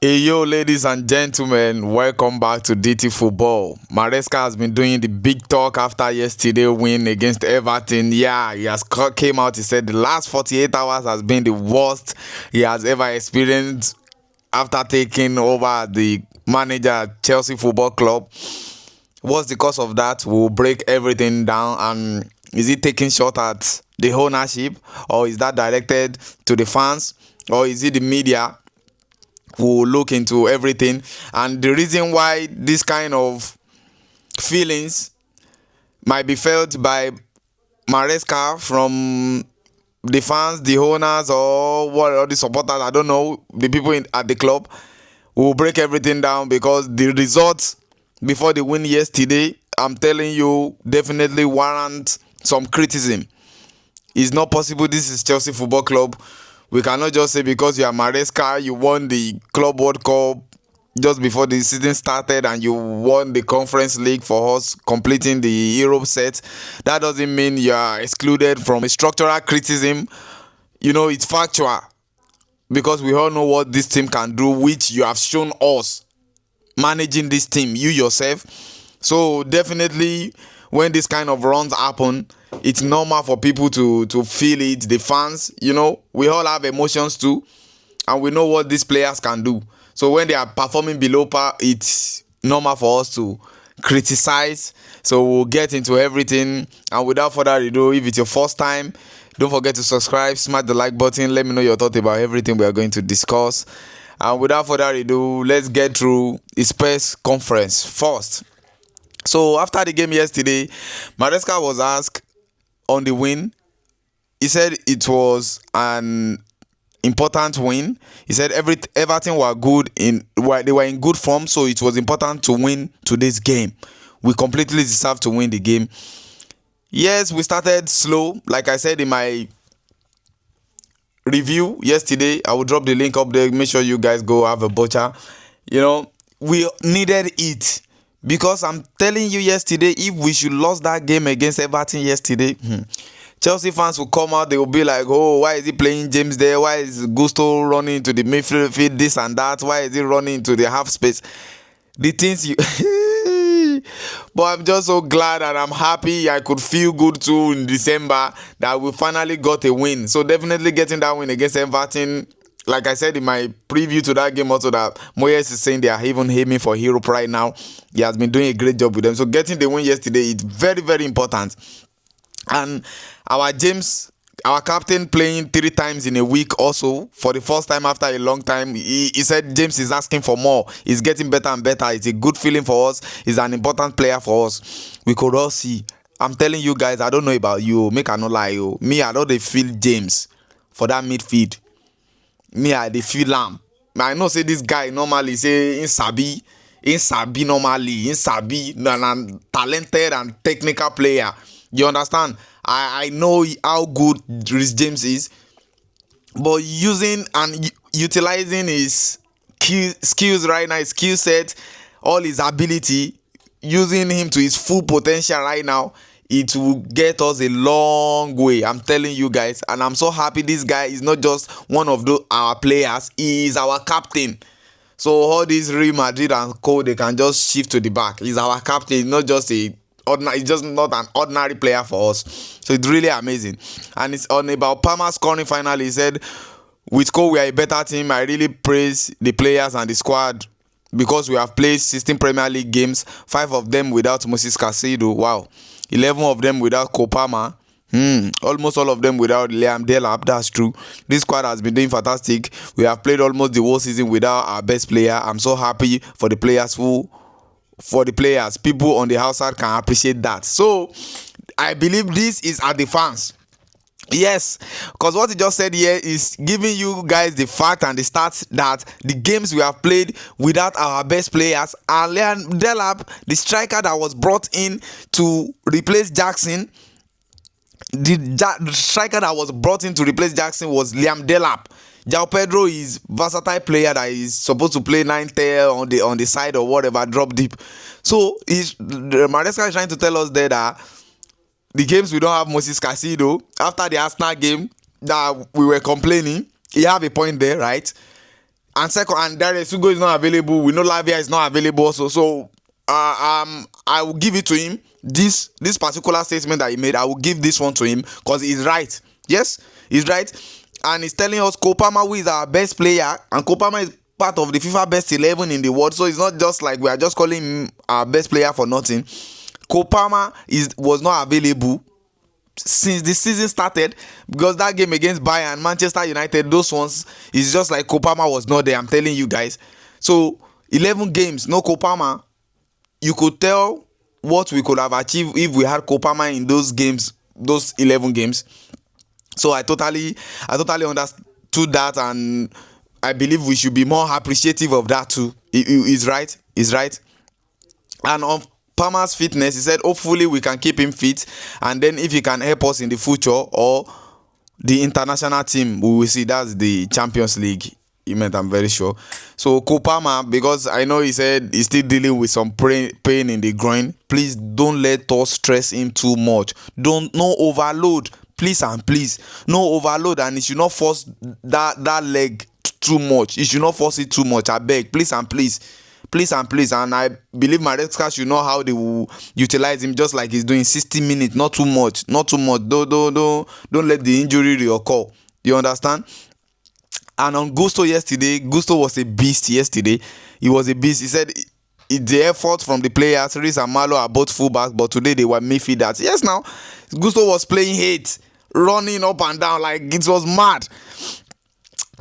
Hey yo, ladies and gentlemen, welcome back to DT Football. Maresca has been doing the big talk after yesterday win against Everton. Yeah, he has came out. He said the last 48 hours has been the worst he has ever experienced after taking over the manager at Chelsea Football Club. What's the cause of that? We'll break everything down. And is it taking shot at the ownership, or is that directed to the fans, or is it the media? We'll look into everything and the reason why this kind of feelings might be felt by Maresca from the fans, the owners, or what, or the supporters. I don't know, the people at the club. We'll break everything down because the results before the win yesterday, I'm telling you, definitely warrant some criticism. It's not possible. This is Chelsea Football Club. We cannot just say because you are Maresca, you won the Club World Cup just before the season started and you won the Conference League for us, completing the Europe set. That doesn't mean you are excluded from a structural criticism. You know, it's factual because we all know what this team can do, which you have shown us managing this team, you yourself. So definitely when this kind of runs happen, it's normal for people to feel it. The fans, we all have emotions too, and we know what these players can do. So when they are performing below par, it's normal for us to criticize. So we'll get into everything, and without further ado, if it's your first time, don't forget to subscribe, smash the like button, let me know your thoughts about everything we are going to discuss. And without further ado, let's get through his press conference first. So after the game yesterday, Maresca was asked on the win. He said it was an important win. He said Everton were they were in good form, so it was important to win today's game. We completely deserve to win the game. Yes, we started slow, like I said in my review yesterday. I will drop the link up there. Make sure you guys go have a butcher. We needed it because I'm telling you yesterday, if we should lost that game against Everton yesterday, Chelsea fans will come out. They will be like, oh, why is he playing James there? Why is Gusto running into the midfield, this and that? Why is he running into the half space? The things you but I'm just so glad and I'm happy. I could feel good too in December that we finally got a win. So definitely getting that win against Everton, like I said in my preview to that game also, that Moyes is saying they are even aiming for Europe right now. He has been doing a great job with them. So getting the win yesterday is very, very important. And our captain playing 3 times in a week also for the first time after a long time. He said James is asking for more. He's getting better and better. It's a good feeling for us. He's an important player for us. We could all see. I'm telling you guys, I don't know about you. Make I not lie you. Me, I don't dey feel James for that midfield. Me, I dey feel am. I know say this guy normally say in sabi normally, in sabi na talented and technical player. You understand? I know how good Rhys James is, but using and utilizing his skills right now, his skill set, all his ability, using him to his full potential right now, it will get us a long way. I'm telling you guys, and I'm so happy this guy is not just one of our players, he is our captain. So all these Real Madrid and co, they can just shift to the back. He's our captain, not just he's just not an ordinary player for us. So it's really amazing. And it's on about Palmer scoring finally. He said, with Cole, we are a better team. I really praise the players and the squad because we have played 16 Premier League games, 5 of them without Moses Caicedo. Wow. 11 of them without Cole Palmer. Almost all of them without Liam Delap. That's true. This squad has been doing fantastic. We have played almost the whole season without our best player. I'm so happy for the players people on the outside can appreciate that. So I believe this is at the fans. Yes, because what he just said here is giving you guys the fact and the stats that the games we have played without our best players, and Liam Delap, the striker that was brought in to replace Jackson, the striker that was brought in to replace Jackson was Liam Delap. João Pedro is versatile player that is supposed to play 9-10 on the side or whatever, drop deep. So Maresca is trying to tell us there that the games we don't have Moses Caicedo, after the Arsenal game that we were complaining, he have a point there, right? And second, and Dare Sugo is not available. We know Lavia is not available also. So I will give it to him. This particular statement that he made, I will give this one to him because he's right. Yes, he's right. And he's telling us Kopama, who is our best player, and Kopama is part of the FIFA best 11 in the world. So it's not just like we are just calling him our best player for nothing. Kopama was not available since the season started, because that game against Bayern, Manchester United, those ones is just like Kopama was not there. I'm telling you guys. So 11 games, no Kopama. You could tell what we could have achieved if we had Kopama in those games, those 11 games. So I totally understood that, and I believe we should be more appreciative of that too. He's right. He's right. And on Palmer's fitness, he said hopefully we can keep him fit, and then if he can help us in the future or the international team, we will see. That's the Champions League. He meant, I'm very sure. So Kopama, because I know he said he's still dealing with some pain in the groin. Please don't let us stress him too much. No overload. Please and please, no overload, and he should not force that leg too much. He should not force it too much. I beg, please and please. Please and please, and I believe Maresca should know how they will utilize him, just like he's doing 60 minutes, not too much. Don't let the injury reoccur. You understand? And on Gusto yesterday, Gusto was a beast yesterday. He was a beast. He said the effort from the players, Riz and Malo, are both fullbacks, but today they were midfielders. Yes, now Gusto was playing hate, running up and down like it was mad.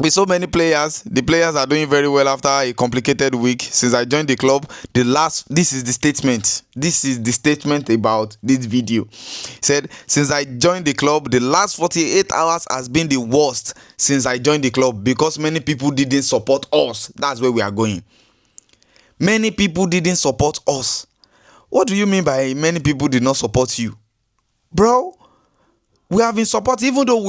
With so many players, the players are doing very well after a complicated week. Since I joined the club, this is the statement. This is the statement about this video. He said, since I joined the club, the last 48 hours has been the worst since I joined the club, because many people didn't support us. That's where we are going. Many people didn't support us. What do you mean by many people did not support you? Bro, we have been supported, even though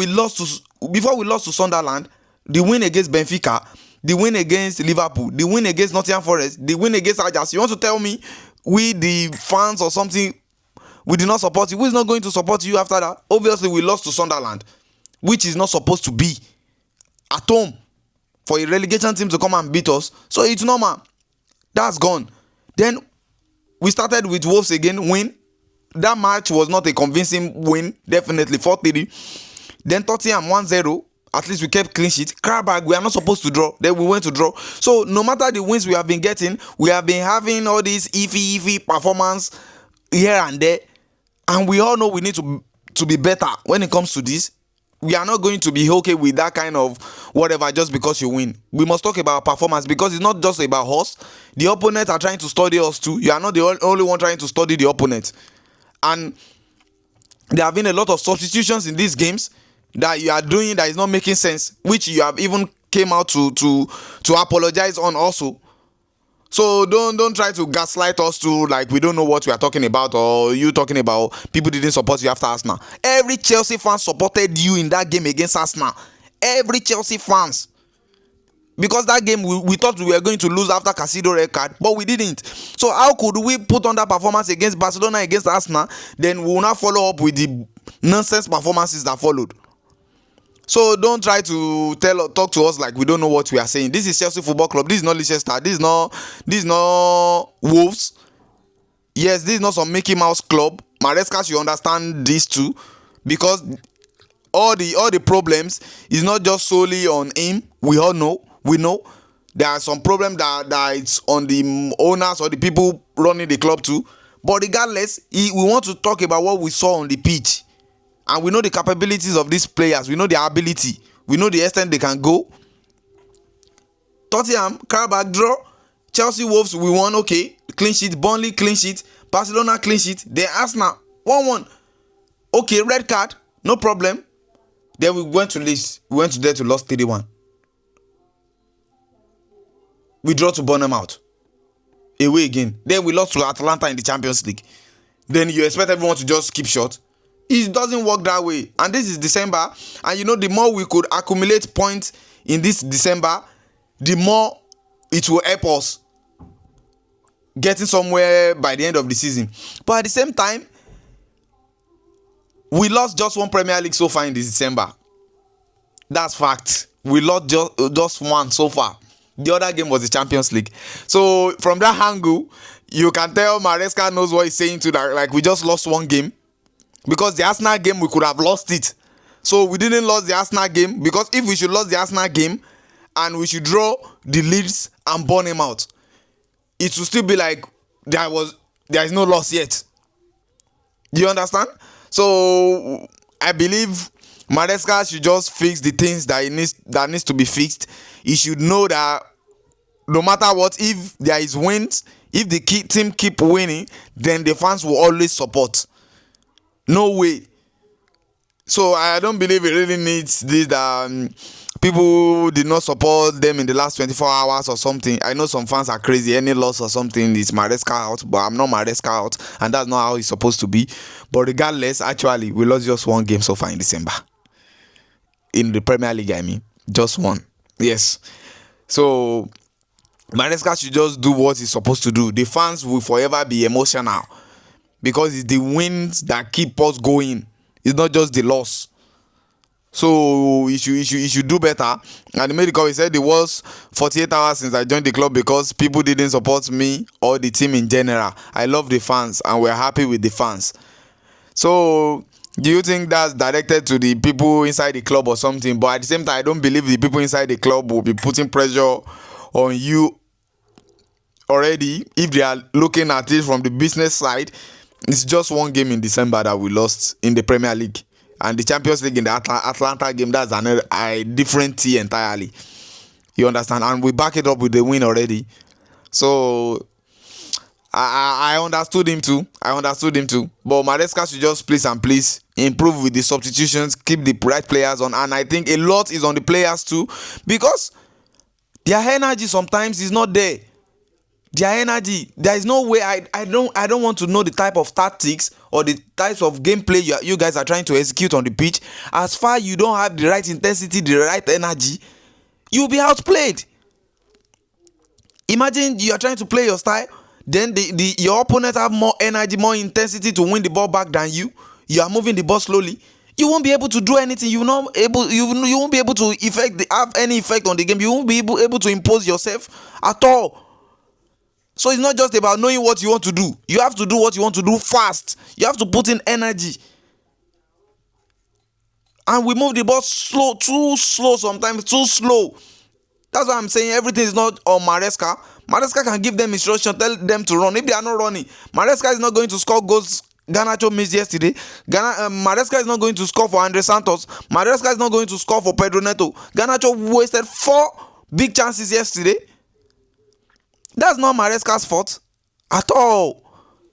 before we lost to Sunderland, the win against Benfica, the win against Liverpool, the win against Nottingham Forest, the win against Ajax. You want to tell me we, the fans or something, we did not support you? Who is not going to support you after that? Obviously, we lost to Sunderland, which is not supposed to be at home for a relegation team to come and beat us. So it's normal. That's gone. Then we started with Wolves again, win. That match was not a convincing win, definitely 4-3. Then Tottenham 1-0. At least we kept clean sheet. Karabag, we are not supposed to draw. Then we went to draw. So no matter the wins we have been getting, we have been having all these iffy performance here and there. And we all know we need to be better when it comes to this. We are not going to be okay with that kind of whatever just because you win. We must talk about performance, because it's not just about us. The opponents are trying to study us too. You are not the only one trying to study the opponent. And there have been a lot of substitutions in these games that you are doing that is not making sense, which you have even came out to apologize on also. So don't try to gaslight us to like we don't know what we are talking about, or you talking about people didn't support you after Arsenal. Every Chelsea fan supported you in that game against Arsenal. Every Chelsea fans. Because that game we thought we were going to lose after Casido red card, but we didn't. So how could we put on that performance against Barcelona, against Arsenal, then we will not follow up with the nonsense performances that followed? So don't try to talk to us like we don't know what we are saying. This is Chelsea Football Club. This is not Leicester. This is not Wolves. Yes, this is not some Mickey Mouse club. Maresca should understand this too, because all the problems is not just solely on him. We know there are some problems that it's on the owners or the people running the club too. But regardless, we want to talk about what we saw on the pitch. And we know the capabilities of these players. We know their ability. We know the extent they can go. Tottenham, Karabag draw. Chelsea, Wolves, we won, okay. Clean sheet. Burnley, clean sheet. Barcelona, clean sheet. Then Arsenal, 1-1. Okay, red card, no problem. Then we went to Leeds. We went to there to lose 3-1. We draw to Bournemouth. Away again. Then we lost to Atalanta in the Champions League. Then you expect everyone to just keep short. It doesn't work that way. And this is December. And you know, the more we could accumulate points in this December, the more it will help us getting somewhere by the end of the season. But at the same time, we lost just one Premier League so far in this December. That's fact. We lost just one so far. The other game was the Champions League. So from that angle, you can tell Maresca knows what he's saying to that. Like, we just lost one game because the Arsenal game we could have lost it. So we didn't lose the Arsenal game, because if we should lose the Arsenal game and we should draw the Leeds and burn him out, it will still be like there is no loss yet. Do you understand? So I believe Maresca should just fix the things that needs to be fixed. He should know that no matter what, if there is wins, if the team keep winning, then the fans will always support. No way. So I don't believe it really needs this that people did not support them in the last 24 hours or something. I know some fans are crazy. Any loss or something is Maresca out, but I'm not Maresca out, and that's not how it's supposed to be. But regardless, actually, we lost just one game so far in December. In the Premier League, I mean. Just one. Yes. So Maresca should just do what he's supposed to do. The fans will forever be emotional because it's the wins that keep us going. It's not just the loss. So he should do better. And he made the call. He said it was 48 hours since I joined the club because people didn't support me or the team in general. I love the fans and we're happy with the fans. So do you think that's directed to the people inside the club or something? But at the same time, I don't believe the people inside the club will be putting pressure on you already if they are looking at it from the business side. It's just one game in December that we lost in the Premier League, and the Champions League in the Atlanta game, that's a different tea entirely. You understand? And we back it up with the win already. So I understood him too. But Maresca should just please improve with the substitutions, keep the right players on, and I think a lot is on the players too, because their energy sometimes is not there. Their energy, there is no way. I don't want to know the type of tactics or the types of gameplay you guys are trying to execute on the pitch. As far you don't have the right intensity, the right energy, you'll be outplayed. Imagine you are trying to play your style, then your opponent have more energy, more intensity to win the ball back than you. You are moving the ball slowly. You won't be able to do anything. You won't be able to have any effect on the game. You won't be able to impose yourself at all. So it's not just about knowing what you want to do. You have to do what you want to do fast. You have to put in energy. And we move the ball slow, too slow sometimes, too slow. That's why I'm saying everything is not on Maresca. Maresca can give them instruction, tell them to run. If they are not running, Maresca is not going to score goals. Garnacho missed yesterday. Maresca is not going to score for Andre Santos. Maresca is not going to score for Pedro Neto. Garnacho wasted 4 big chances yesterday. That's not Maresca's fault at all.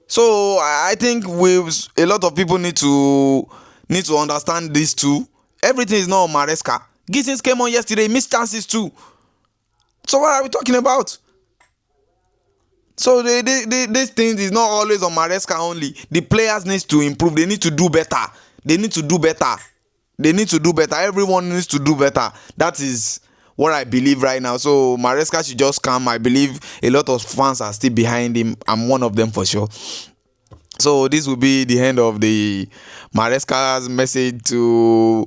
So I think a lot of people need to understand this too. Everything is not on Maresca. Gittins came on yesterday, missed chances too. So what are we talking about? So this thing is not always on Maresca only. The players need to improve. They need to do better. Everyone needs to do better. That is what I believe right now. So Maresca should just come. I believe a lot of fans are still behind him. I'm one of them for sure. So this will be the end of the Maresca's message to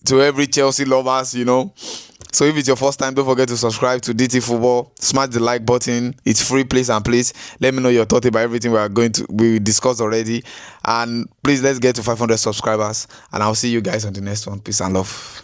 every Chelsea lovers, So if it's your first time, don't forget to subscribe to DT Football. Smash the like button. It's free, please, and please let me know your thoughts about everything we discussed already. And please, let's get to 500 subscribers. And I'll see you guys on the next one. Peace and love.